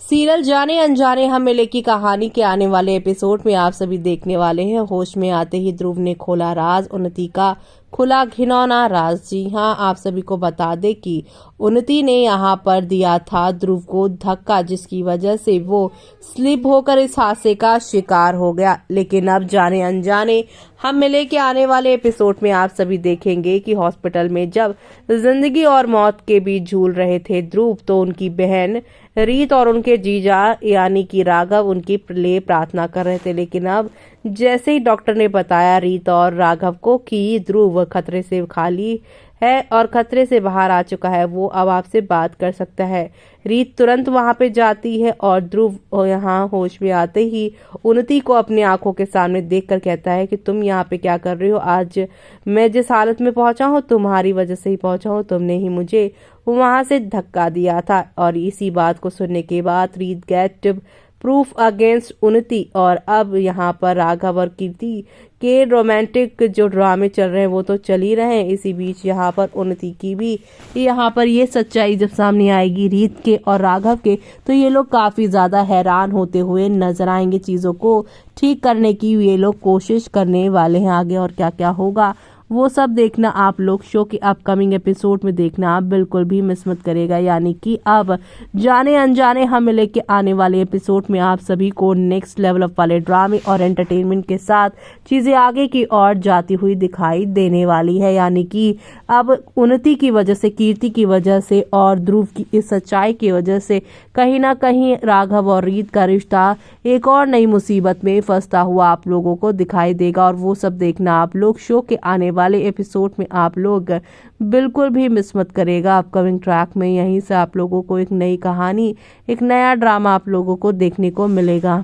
Serial जाने अनजाने हम मिले की कहानी के आने वाले एपिसोड में आप सभी देखने वाले हैं। होश में आते ही ध्रुव ने खोला राज, उन्नति का खुला घिनौना राज। जी हाँ, आप सभी को बता दें कि उन्नति ने यहाँ पर दिया था ध्रुव को धक्का, जिसकी वजह से वो स्लिप होकर इस हादसे का शिकार हो गया। लेकिन अब जाने अनजाने हम मिले के आने वाले एपिसोड में आप सभी देखेंगे कि हॉस्पिटल में जब जिंदगी और मौत के बीच झूल रहे थे ध्रुव, तो उनकी बहन रीत और उनके जीजा यानी कि राघव उनके लिए प्रार्थना कर रहे थे। लेकिन अब जैसे ही डॉक्टर ने बताया रीत और राघव को कि ध्रुव खतरे से खाली है और खतरे से बाहर आ चुका है, वो अब आपसे बात कर सकता है। रीत तुरंत वहां पे जाती है और ध्रुव यहाँ होश में आते ही उन्नति को अपनी आंखों के सामने देखकर कहता है कि तुम यहाँ पे क्या कर रही हो? आज मैं जिस हालत में पहुंचा हूँ तुम्हारी वजह से ही पहुंचा हूँ, तुमने ही मुझे वहां से धक्का दिया था। और इसी बात को सुनने के बाद रीत गेट प्रूफ अगेंस्ट उन्नति। और अब यहाँ पर राघव और कीर्ति के रोमांटिक जो ड्रामे चल रहे हैं वो तो चल ही रहे हैं। इसी बीच यहाँ पर उन्नति की भी यहाँ पर ये सच्चाई जब सामने आएगी रीत के और राघव के, तो ये लोग काफी ज्यादा हैरान होते हुए नजर आएंगे। चीजों को ठीक करने की ये लोग कोशिश करने वाले हैं। आगे और क्या क्या होगा वो सब देखना आप लोग शो के अपकमिंग एपिसोड में देखना आप बिल्कुल भी मिस मत करेगा। यानी कि अब जाने अनजाने हम लेके आने वाले एपिसोड में आप सभी को नेक्स्ट लेवल अप वाले ड्रामे और एंटरटेनमेंट के साथ चीजें आगे की ओर जाती हुई दिखाई देने वाली है। यानी कि अब उन्नति की वजह से, कीर्ति की वजह से और ध्रुव की इस सच्चाई की वजह से कहीं ना कहीं राघव और रीत का रिश्ता एक और नई मुसीबत में फंसता हुआ आप लोगों को दिखाई देगा। और वो सब देखना आप लोग शो के आने वाले एपिसोड में आप लोग बिल्कुल भी मिस मत करेगा। अपकमिंग ट्रैक में यहीं से आप लोगों को एक नई कहानी, एक नया ड्रामा आप लोगों को देखने को मिलेगा।